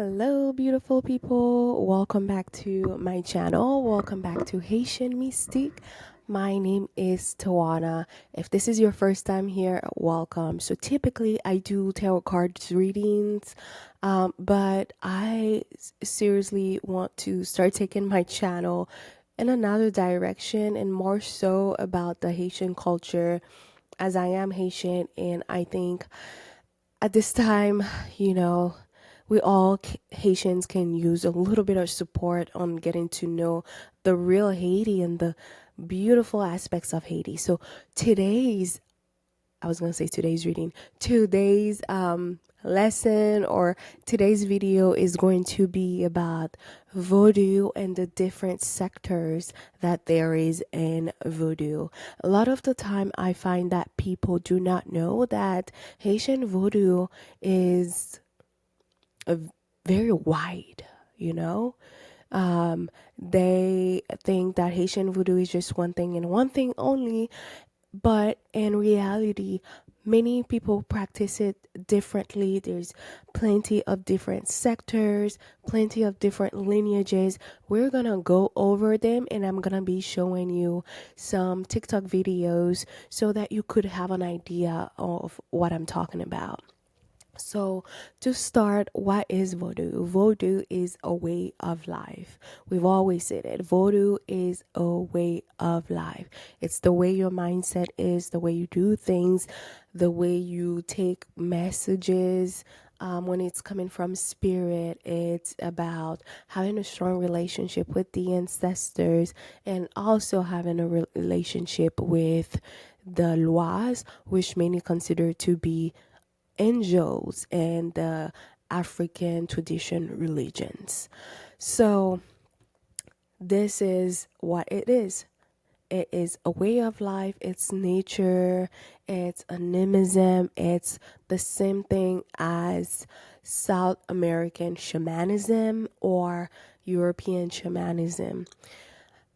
Hello, beautiful people. Welcome back to my channel. Welcome back to Haitian Mystique. My name is Tawana. If this is your first time here, welcome. So, typically, I do tarot cards readings, but seriously want to start taking my channel in another direction and more so about the Haitian culture as I am Haitian. And I think at this time, you know, we all Haitians can use a little bit of support on getting to know the real Haiti and the beautiful aspects of Haiti. So today's, I was going to say today's reading, today's lesson or today's video is going to be about Vodou and the different sectors that there is in Vodou. A lot of the time, I find that people do not know that Haitian Vodou is a very wide, you know? They think that Haitian voodoo is just one thing and one thing only, but in reality, many people practice it differently. There's plenty of different sectors, plenty of different lineages. We're gonna go over them, and I'm gonna be showing you some TikTok videos so that you could have an idea of what I'm talking about. So, to start, what is Vodou? Vodou is a way of life. We've always said it. Vodou is a way of life. It's the way your mindset is, the way you do things, the way you take messages. When it's coming from spirit, it's about having a strong relationship with the ancestors and also having a relationship with the lois, which many consider to be angels and the African tradition religions. So, this is what it is. It is a way of life, it's nature, it's animism, it's the same thing as South American shamanism or European shamanism.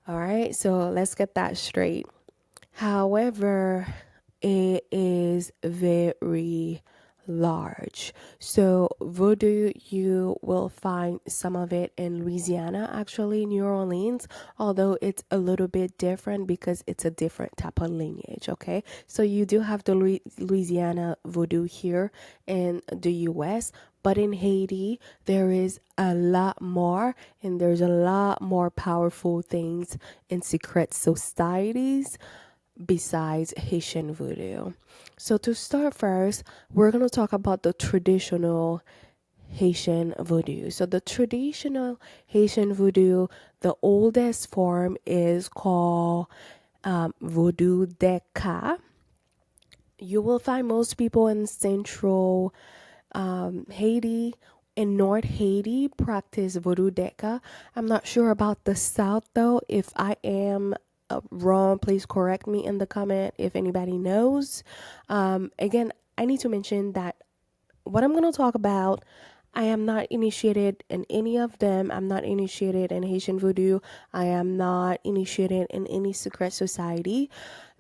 All right, so let's get that straight. However, it is very large. So, voodoo, you will find some of it in Louisiana, actually, New Orleans, although it's a little bit different because it's a different type of lineage, okay? So, you do have the Louisiana voodoo here in the US, but in Haiti, there is a lot more, and there's a lot more powerful things in secret societies besides Haitian voodoo. So, to start first, we're going to talk about the traditional Haitian voodoo. So, the traditional Haitian voodoo, the oldest form is called Vodou Deka. You will find most people in central Haiti and North Haiti practice Vodou Deka. I'm not sure about the South though. If I am wrong, please correct me in the comment if anybody knows. Again, I need to mention that what I'm going to talk about, I am not initiated in any of them. I'm not initiated in Haitian Voodoo. I am not initiated in any secret society.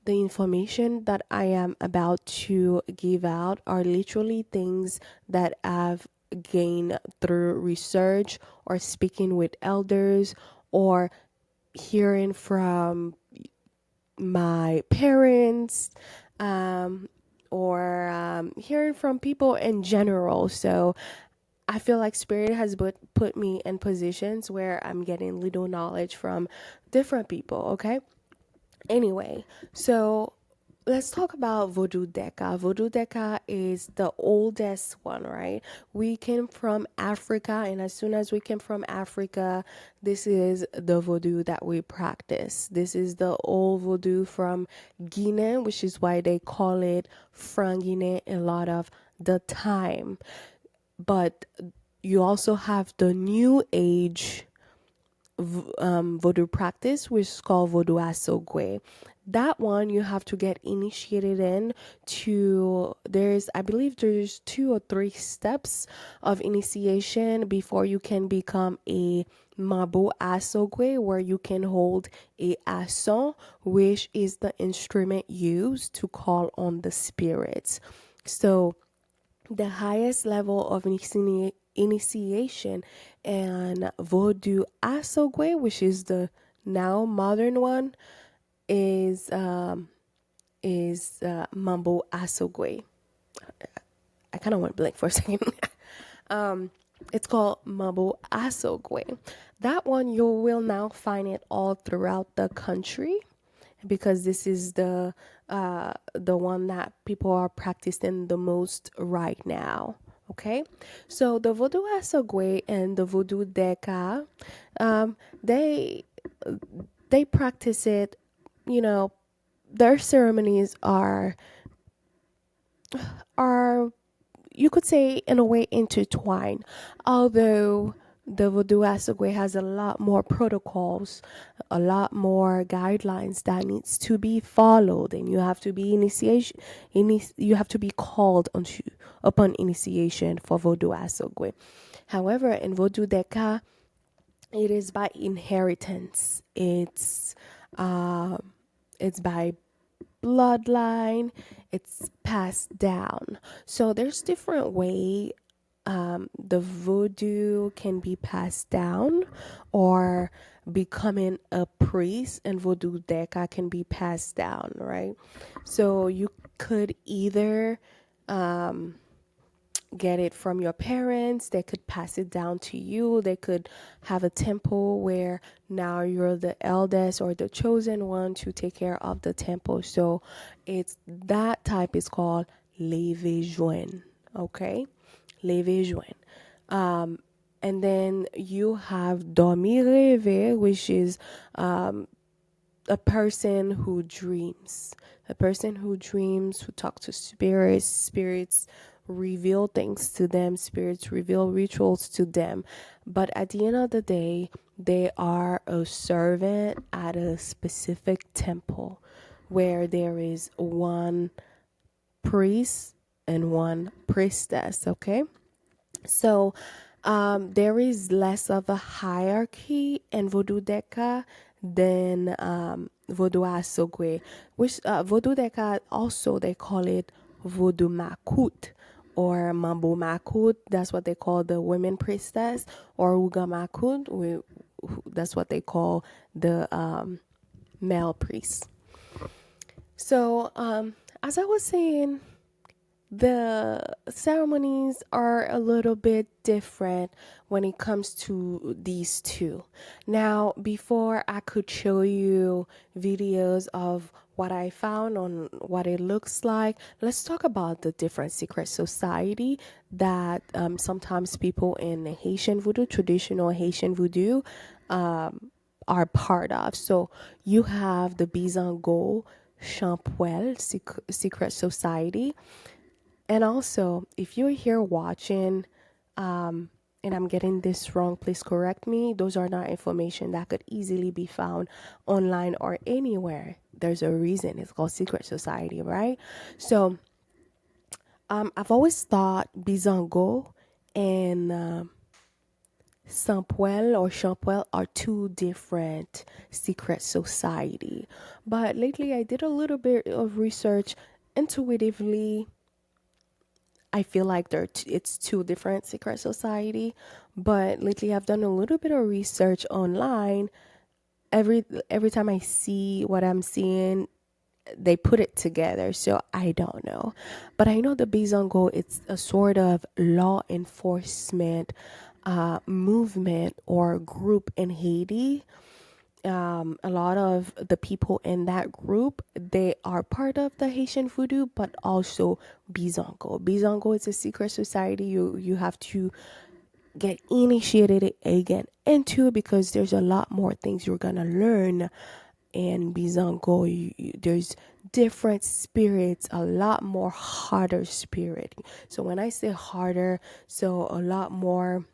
The information that I am about to give out are literally things that I've gained through research or speaking with elders or hearing from my parents um, or hearing from people in general. So I feel like Spirit has put me in positions where I'm getting little knowledge from different people, okay? Anyway, so let's talk about Vodou Deka. Vodou Deka is the oldest one, right? We came from Africa, and as soon as we came from Africa, this is the Vodou that we practice. This is the old Vodou from Guinea, which is why they call it Frangine a lot of the time. But you also have the new age Vodou practice, which is called Vodou Asogwe. That one you have to get initiated in to, I believe there's 2 or 3 steps of initiation before you can become a Mabo Asogwe, where you can hold a Ason, which is the instrument used to call on the spirits. So the highest level of initiation. And Vodou Asogwe, which is the now modern one, is Mambo Asogwe. I kind of went blank for a second. um, it's called Mambo Asogwe. That one you will now find it all throughout the country because this is the one that people are practicing the most right now. Okay, so the Vodou Asogwe and the Vodou Deka, um, they they practice it. You know, their ceremonies are you could say in a way intertwined, although the Vodou Asogwe has a lot more protocols, a lot more guidelines that needs to be followed, and you have to be you have to be called onto upon initiation for Vodou Asogwe. However, in Vodou Deka, it is by inheritance. It's by bloodline. It's passed down. So there's different way the voodoo can be passed down, or becoming a priest and voodoo deca can be passed down, right? So you could either get it from your parents, they could pass it down to you, they could have a temple where now you're the eldest or the chosen one to take care of the temple. So it's that type is called leve join. Okay, leve join. And then you have dormir rêver, which is a person who dreams, a person who dreams, who talk to spirits. Spirits reveal things to them, spirits reveal rituals to them. But at the end of the day, they are a servant at a specific temple where there is one priest and one priestess, okay? So there is less of a hierarchy in Vodou Deka than Vodou Asogwe, which Vodou Deka also they call it Vodou Makut or Mambo Makut. That's what they call the women priestess, or Uga Makut. That's what they call the male priest. So as I was saying, the ceremonies are a little bit different when it comes to these two. Now, before I could show you videos of what I found on what it looks like, let's talk about the different secret society that sometimes people in Haitian voodoo, traditional Haitian voodoo, are part of. So you have the Bizango Champwell Secret Society, and also, if you're here watching, and I'm getting this wrong, please correct me. Those are not information that could easily be found online or anywhere. There's a reason it's called secret society, right? So, I've always thought Bizango and Sampuel or Champwell are two different secret society. But lately, I did a little bit of research intuitively. I feel like it's two different secret society, but lately I've done a little bit of research online. Every time I see what I'm seeing, they put it together, so I don't know. But I know the Bizongo, it's a sort of law enforcement movement or group in Haiti. A lot of the people in that group, they are part of the Haitian voodoo, but also Bizongo. Bizongo is a secret society you have to get initiated again into, because there's a lot more things you're gonna learn in Bizongo. There's different spirits, a lot more harder spirit. So when I say harder, so a lot more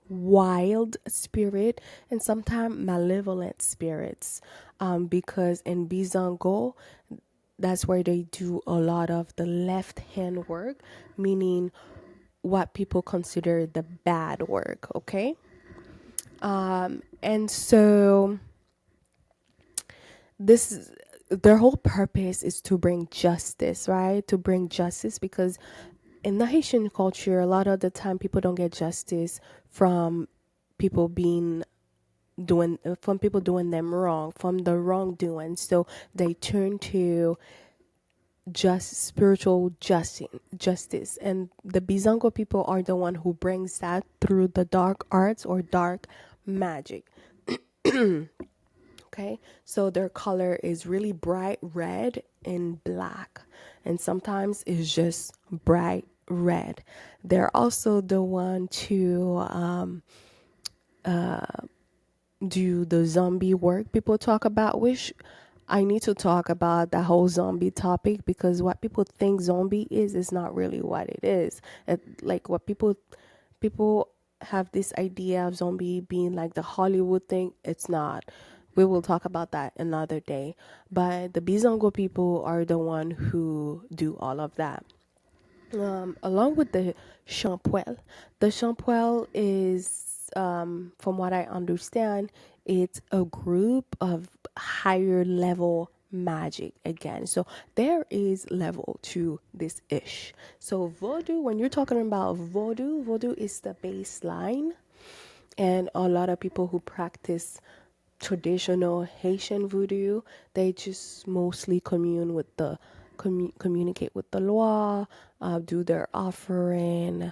wild spirit, and sometimes malevolent spirits, because in Bizango, that's where they do a lot of the left hand work, meaning what people consider the bad work, okay? And so their whole purpose is to bring justice, right? To bring justice, because in the Haitian culture, a lot of the time people don't get justice from people being doing from people doing them wrong, from the wrongdoing. So they turn to just spiritual justice, and the Bizango people are the one who brings that through the dark arts or dark magic. Okay, so their color is really bright red and black, and sometimes it's just bright red. They're also the one to do the zombie work people talk about, which I need to talk about the whole zombie topic, because what people think zombie is not really what it is. Like what people have this idea of zombie being like the Hollywood thing. It's not. We will talk about that another day. But the Bizongo people are the one who do all of that. Along with the Champuel. The Champuel is, from what I understand, it's a group of higher level magic again. So there is level to this ish. So Vodou, when you're talking about Vodou is the baseline, and a lot of people who practice traditional Haitian voodoo, they just mostly communicate with the law, do their offering,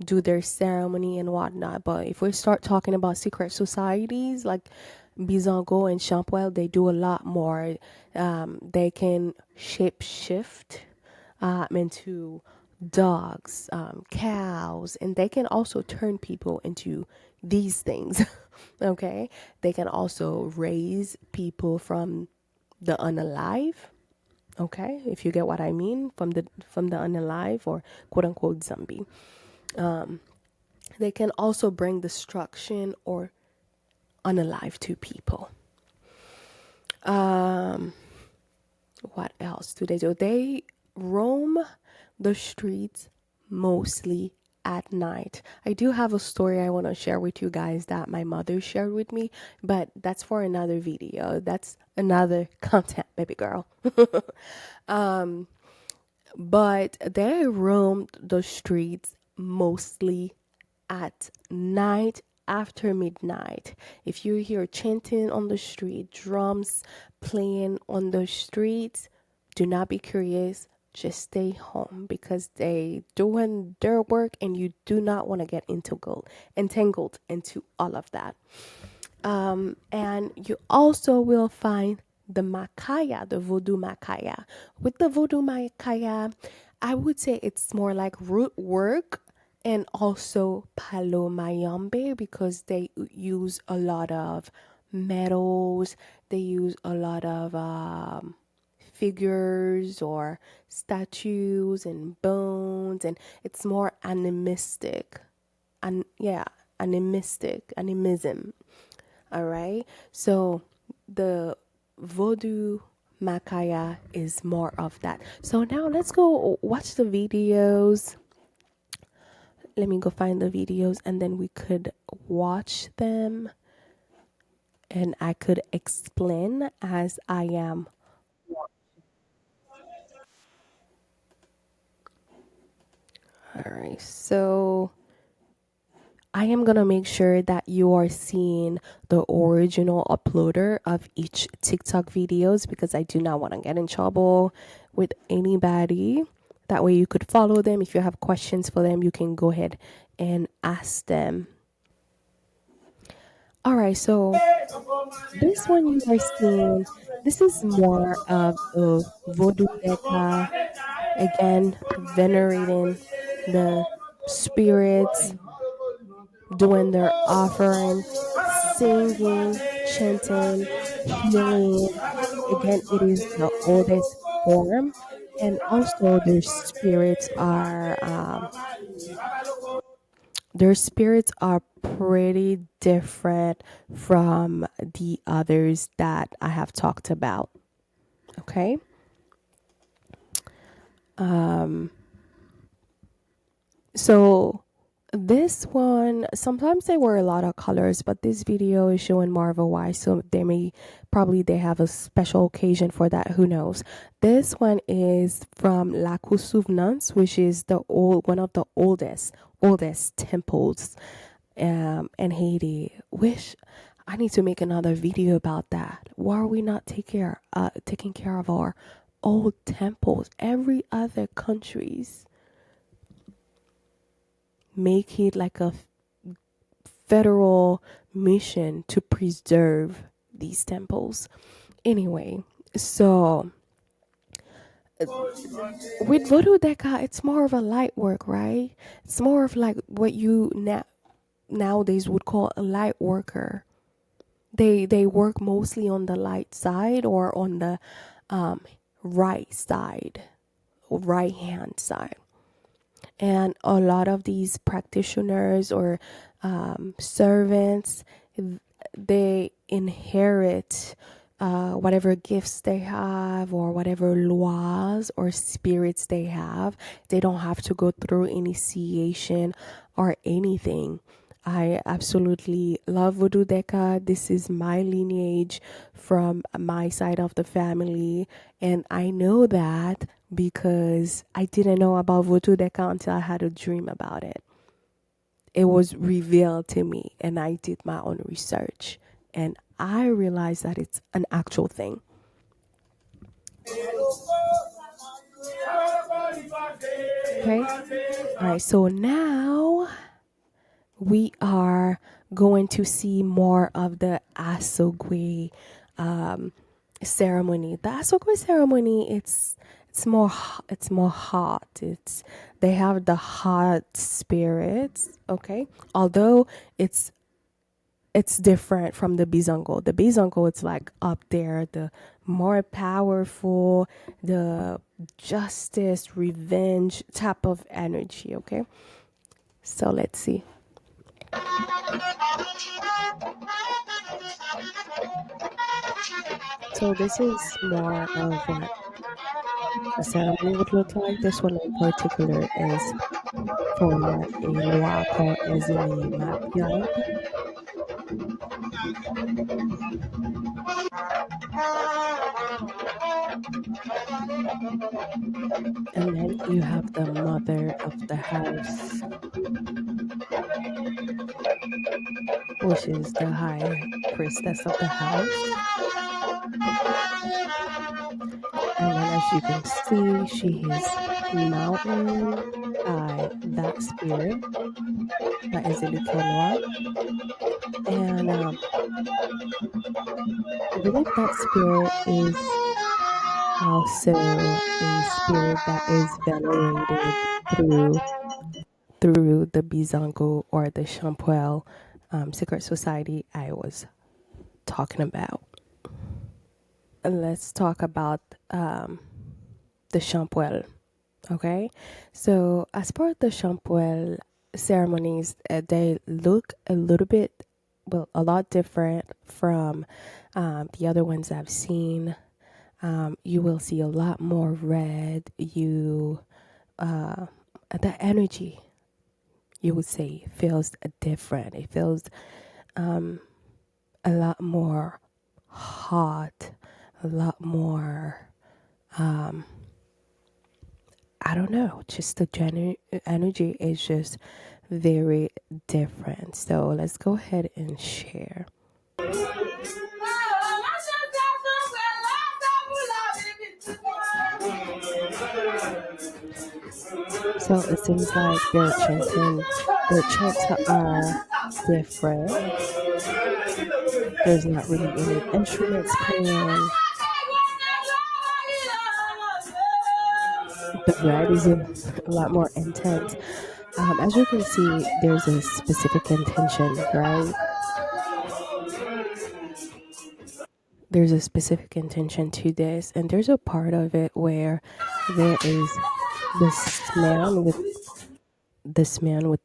do their ceremony and whatnot. But if we start talking about secret societies like Bizango and Champwell, they do a lot more. They can shape shift into dogs, cows, and they can also turn people into these things. Okay, they can also raise people from the unalive. Okay, if you get what I mean, from the unalive or quote unquote zombie. They can also bring destruction or unalive to people. What else do they do? They roam the streets mostly at night. I do have a story I want to share with you guys that my mother shared with me, but that's for another video. That's another content, baby girl. But they roamed the streets mostly at night after midnight. If you hear chanting on the street, drums playing on the streets, do not be curious. Just stay home because they doing their work and you do not want to get entangled into all of that. And you also will find the Makaya, the Vodou Makaya. With the Vodou Makaya, I would say it's more like root work and also Palo Mayombe, because they use a lot of metals, they use a lot of figures or statues and bones, and it's more animistic. And yeah, animism. All right. So the Vodou Makaya is more of that. So now let's go watch the videos. Let me go find the videos and then we could watch them and I could explain as I am. All right. So I am going to make sure that you are seeing the original uploader of each TikTok videos, because I do not want to get in trouble with anybody. That way you could follow them. If you have questions for them, you can go ahead and ask them. All right, so this one you are seeing, this is more of a voodoo deca, again, venerating the spirits, doing their offering, singing, chanting, healing. Again, it is the oldest form, and also their spirits are pretty different from the others that I have talked about. Okay. So This one, sometimes they wear a lot of colors, but this video is showing more of a white, so they may probably they have a special occasion for that. Who knows? This one is from La Souvenance, which is the old one of the oldest temples in Haiti. Which I need to make another video about that. Why are we not taking care of our old temples? Every other countries make it like a federal mission to preserve these temples. Anyway, so with Vodou Deca, it's more of a light work, right? It's more of like what you nowadays would call a light worker. They work mostly on the light side or on the um, right side, right hand side. And a lot of these practitioners or servants, they inherit whatever gifts they have or whatever laws or spirits they have. They don't have to go through initiation or anything. I absolutely love Voodoo Deca. This is my lineage from my side of the family. And I know that because I didn't know about Voodoo Deca until I had a dream about it. It was revealed to me, and I did my own research. And I realized that it's an actual thing. Okay. All right. So now we are going to see more of the Asogwe um, ceremony. The Asogwe ceremony, it's more hot. It's they have the hot spirits. Okay, although it's different from the Bizongo. The Bizongo, it's like up there, the more powerful, the justice, revenge type of energy. Okay, so let's see. So this is more of what a ceremony would look like. This one in particular is for a loi called Ezili Mapian. And then you have the mother of the house, which is the high priestess of the house. And then as you can see, she is mounted by that spirit, by Ezili Kelwa. And I believe that spirit is also a spirit that is venerated through the Bizango or the Champwell secret society I was talking about. And let's talk about the Champwell. Okay, so as part of the Champwell ceremonies, they look a little bit, well, a lot different from the other ones I've seen. You will see a lot more red. The energy, you would say, feels different. It feels a lot more hot, a lot more, I don't know, just the energy is just very different. So let's go ahead and share. So it seems like their chants are different. There's not really any instruments playing. The red is a lot more intense. As you can see, there's a specific intention, right? There's a specific intention to this, and there's a part of it where there is this man with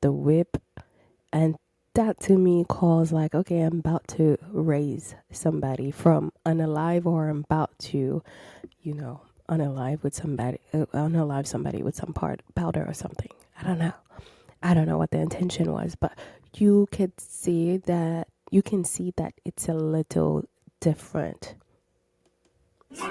the whip, and that to me calls like, okay, I'm about to raise somebody from unalive, or I'm about to, unalive somebody with some powder or something. I don't know. I don't know what the intention was, but you could see that you can see that it's a little different. A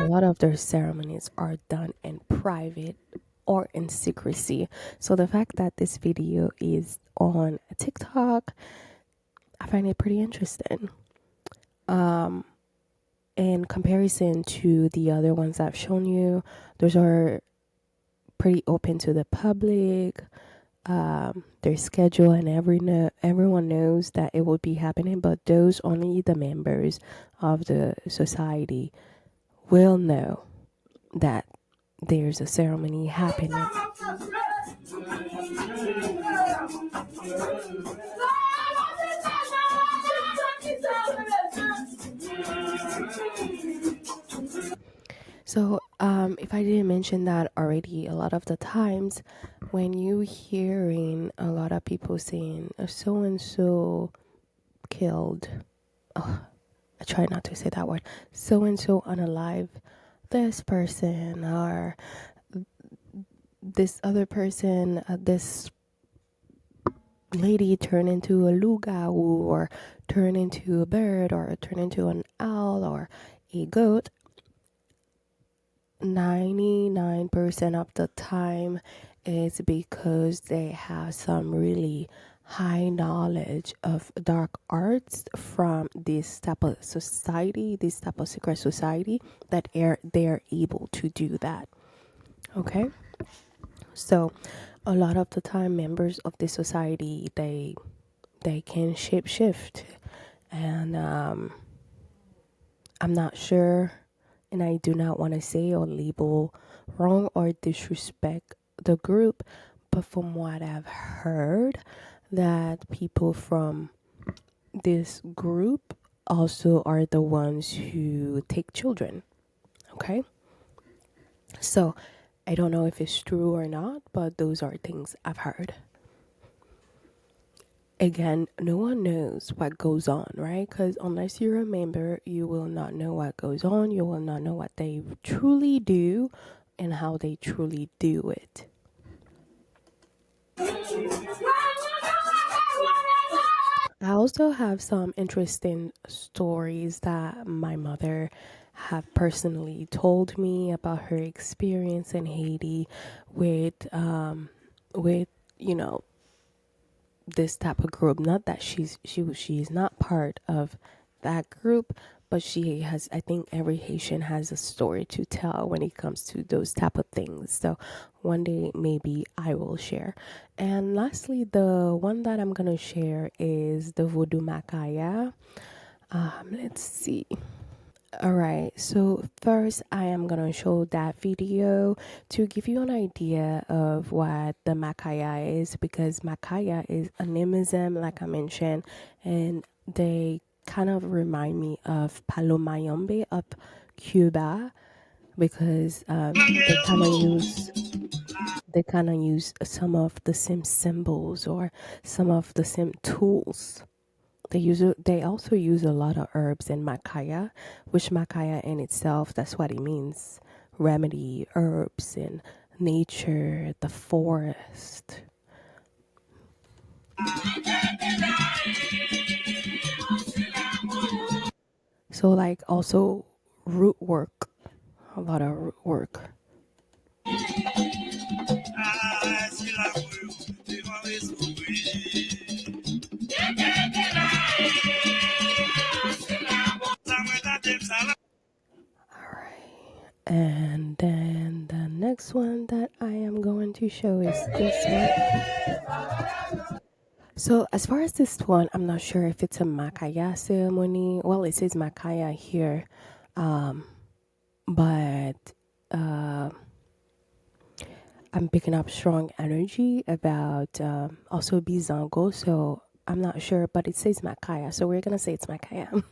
lot of their ceremonies are done in private or in secrecy. So the fact that this video is on TikTok, I find it pretty interesting. In comparison to the other ones I've shown you, those are pretty open to the public. Their schedule and everyone knows that it will be happening, but those only the members of the society will know that there's a ceremony happening. So, if I didn't mention that already, a lot of the times when you hearing a lot of people saying so and so killed, oh, I try not to say that word, so and so unalive this person or this other person, this lady turn into a lugau or turn into a bird or turn into an owl or a goat. 99% of the time is because they have some really high knowledge of dark arts from this type of society, this type of secret society, that they're able to do that. Okay, so a lot of the time members of this society, they can shape shift, and I'm not sure, and I do not want to say or label wrong or disrespect the group, but from what I've heard, that people from this group also are the ones who take children. Okay, so I don't know if it's true or not, but those are things I've heard. Again, no one knows what goes on, right? Because unless you're a member, you will not know what goes on. You will not know what they truly do and how they truly do it. I also have some interesting stories that my mother have personally told me about her experience in Haiti with you know this type of group. Not that she's not part of that group, but she has, I think every Haitian has a story to tell when it comes to those type of things. So one day maybe I will share. And lastly, the one that I'm gonna share is the Vodou Makaya. Let's see. All right, so first I am gonna show that video to give you an idea of what the Makaya is, because Makaya is animism, like I mentioned, and they kind of remind me of Palo Mayombe of Cuba, because they kind of use some of the same symbols or some of the same tools. They also use a lot of herbs in makaya, which makaya in itself, that's what it means. Remedy, herbs in nature, the forest. So like also root work, a lot of root work. Alright. And then the next one that I am going to show is this one. So as far as this one, I'm not sure if it's a Makaya ceremony. Well, it says Makaya here. But I'm picking up strong energy about also Bizango. So I'm not sure, but it says Makaya. So we're going to say it's Makaya.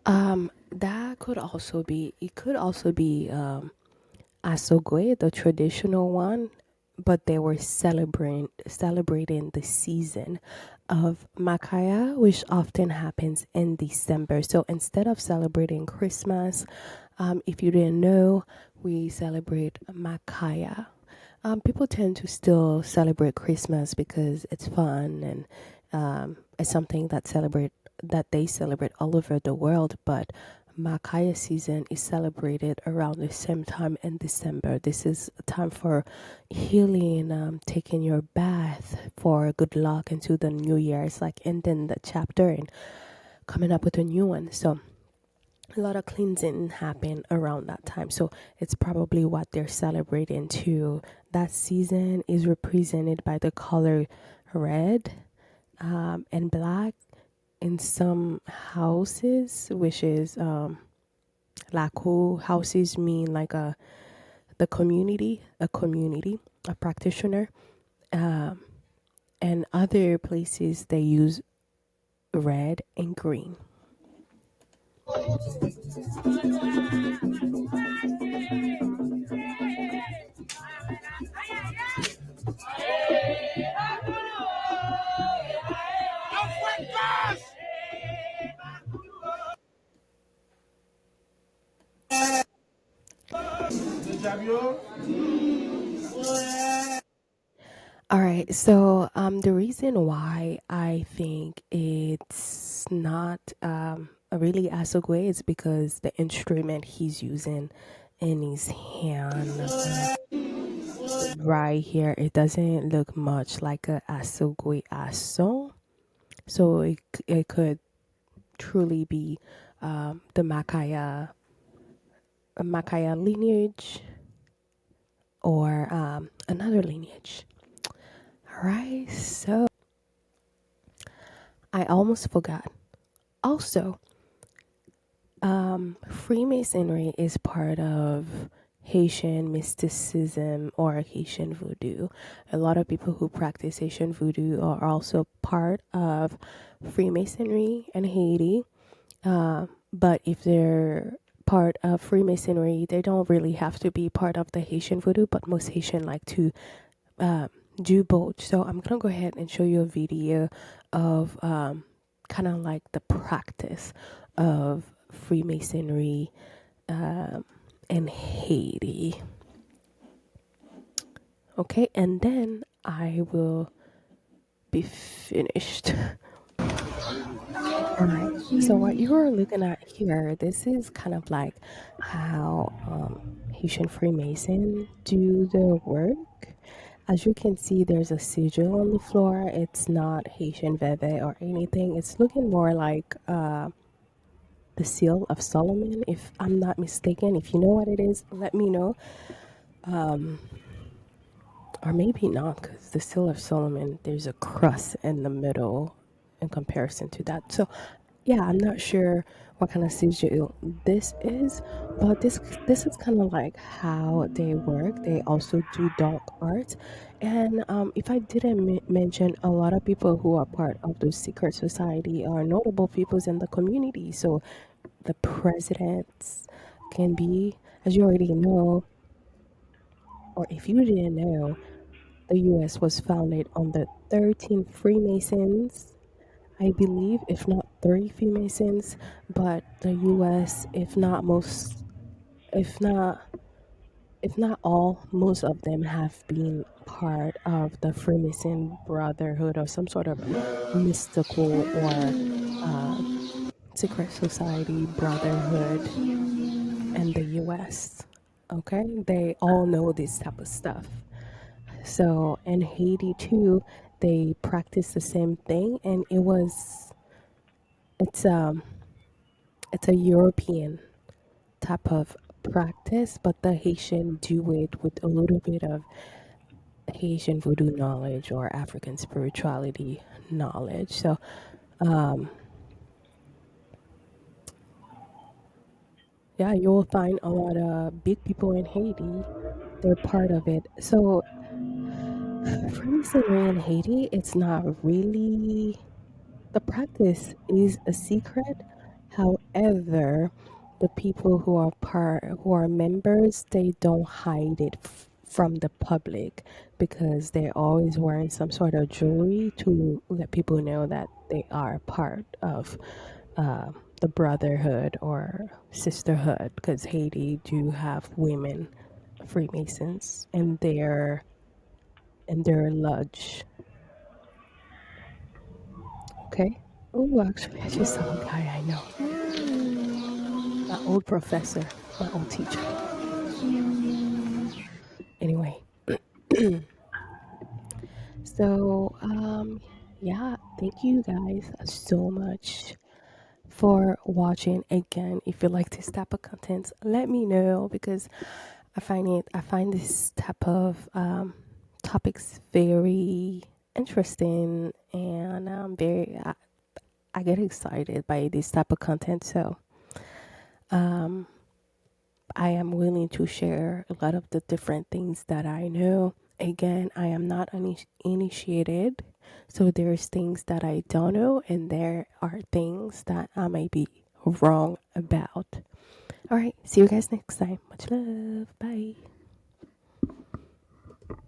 That could also be. It could also be Asogwe, the traditional one, but they were celebrating the season of Makaya, which often happens in December. So instead of celebrating Christmas, if you didn't know, we celebrate Makaya. People tend to still celebrate Christmas because it's fun and it's something that they celebrate all over the world. But Makaya season is celebrated around the same time in December. This is a time for healing, taking your bath for good luck into the new year. It's like ending the chapter and coming up with a new one. So a lot of cleansing happen around that time. So it's probably what they're celebrating too. That season is represented by the color red and black in some houses, which is Laku houses mean like the community, a practitioner. Um, and other places they use red and green. All right, so the reason why I think it's not a really asogwe is because the instrument he's using in his hand right here, it doesn't look much like a asogwe aso. So it could truly be the Makaya lineage or another lineage. All right, so I almost forgot. Also, Freemasonry is part of Haitian mysticism or Haitian voodoo. A lot of people who practice Haitian voodoo are also part of Freemasonry in Haiti. But if they're part of Freemasonry, they don't really have to be part of the Haitian voodoo, but most Haitian like to um, do both. So I'm gonna go ahead and show you a video of kind of like the practice of Freemasonry in Haiti. Okay, and then I will be finished. All right. So what you are looking at here, this is kind of like how Haitian Freemason do the work. As you can see, there's a sigil on the floor. It's not Haitian Veve or anything. It's looking more like the seal of Solomon, if I'm not mistaken. If you know what it is, let me know. Or maybe not, because the seal of Solomon, there's a cross in the middle in comparison to that. So, yeah, I'm not sure what kind of sigil this is, but this is kind of like how they work. They also do dark art, and if I didn't mention, a lot of people who are part of the secret society are notable peoples in the community. So, the presidents can be, as you already know, or if you didn't know, the US was founded on the 13 Freemasons, I believe, if not three Freemasons, but the US, if not, if not all, most of them have been part of the Freemason Brotherhood or some sort of mystical or secret society brotherhood in the US. Okay, they all know this type of stuff. So in Haiti too, they practice the same thing, and it's um it's a European type of practice, but the Haitian do it with a little bit of Haitian voodoo knowledge or African spirituality knowledge. So yeah, you'll find a lot of big people in Haiti. They're part of it. So Freemasonry in Haiti, it's not really, the practice is a secret. However, the people who are members, they don't hide it from the public because they're always wearing some sort of jewelry to let people know that they are part of the brotherhood or sisterhood. Because Haiti do have women Freemasons in their lodge. Okay. Oh, actually, I just saw a guy I know, my old professor, my old teacher. Anyway, so yeah, thank you guys so much for watching. Again, if you like this type of content, let me know because I find this type of topics very interesting, and I get excited by this type of content. So um, I am willing to share a lot of the different things that I know. Again, I am not initiated, so there's things that I don't know, and there are things that I may be wrong about. All right, see you guys next time. Much love. Bye.